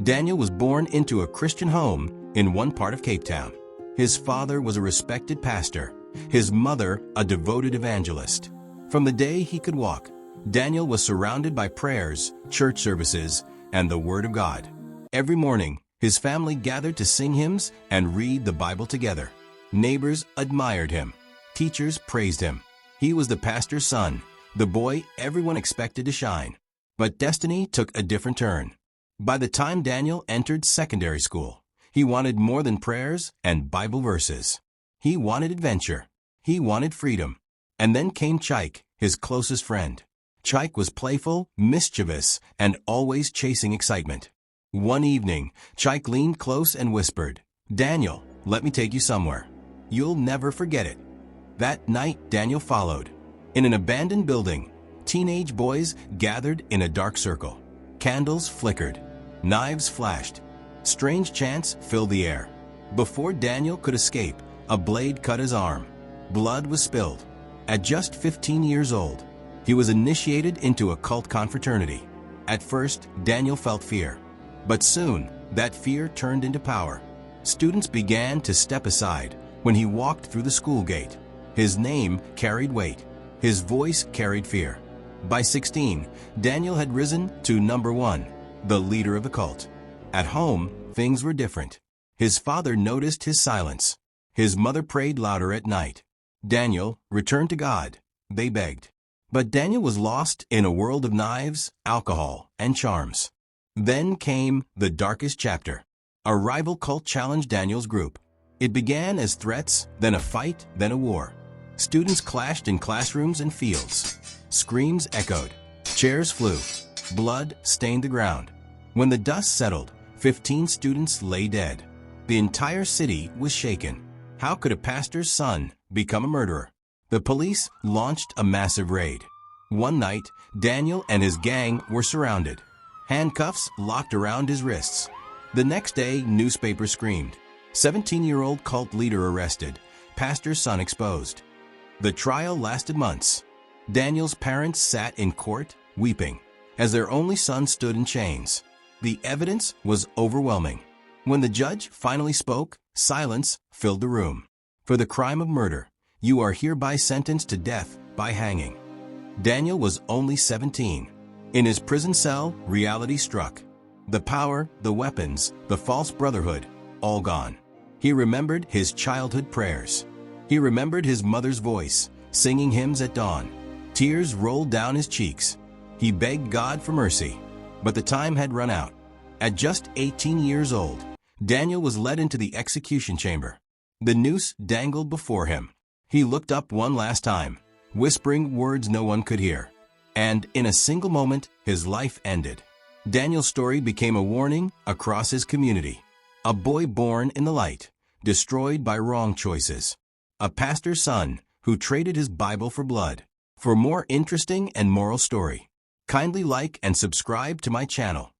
Daniel was born into a Christian home in one part of Cape Town. His father was a respected pastor, his mother a devoted evangelist. From the day he could walk, Daniel was surrounded by prayers, church services, and the Word of God. Every morning, his family gathered to sing hymns and read the Bible together. Neighbors admired him. Teachers praised him. He was the pastor's son, the boy everyone expected to shine. But destiny took a different turn. By the time Daniel entered secondary school, he wanted more than prayers and Bible verses. He wanted adventure. He wanted freedom. And then came Chike, his closest friend. Chike was playful, mischievous, and always chasing excitement. One evening, Chike leaned close and whispered, "Daniel, let me take you somewhere. You'll never forget it." That night, Daniel followed. In an abandoned building, teenage boys gathered in a dark circle. Candles flickered. Knives flashed. Strange chants filled the air. Before Daniel could escape, a blade cut his arm. Blood was spilled. At just 15 years old, he was initiated into a cult confraternity. At first, Daniel felt fear. But soon, that fear turned into power. Students began to step aside when he walked through the school gate. His name carried weight. His voice carried fear. By 16, Daniel had risen to number 1, the leader of the cult. At home, things were different. His father noticed his silence. His mother prayed louder at night. "Daniel, return to God," they begged. But Daniel was lost in a world of knives, alcohol, and charms. Then came the darkest chapter. A rival cult challenged Daniel's group. It began as threats, then a fight, then a war. Students clashed in classrooms and fields. Screams echoed. Chairs flew. Blood stained the ground. When the dust settled, 15 students lay dead. The entire city was shaken. How could a pastor's son become a murderer? The police launched a massive raid. One night, Daniel and his gang were surrounded. Handcuffs locked around his wrists. The next day, newspapers screamed. 17-year-old cult leader arrested. Pastor's son exposed. The trial lasted months. Daniel's parents sat in court, weeping, as their only son stood in chains. The evidence was overwhelming. When the judge finally spoke, silence filled the room. "For the crime of murder, you are hereby sentenced to death by hanging." Daniel was only 17. In his prison cell, reality struck. The power, the weapons, the false brotherhood, all gone. He remembered his childhood prayers. He remembered his mother's voice, singing hymns at dawn. Tears rolled down his cheeks. He begged God for mercy, but the time had run out. At just 18 years old, Daniel was led into the execution chamber. The noose dangled before him. He looked up one last time, whispering words no one could hear. And in a single moment, his life ended. Daniel's story became a warning across his community. A boy born in the light, destroyed by wrong choices. A pastor's son who traded his Bible for blood. For more interesting and moral story, kindly like and subscribe to my channel.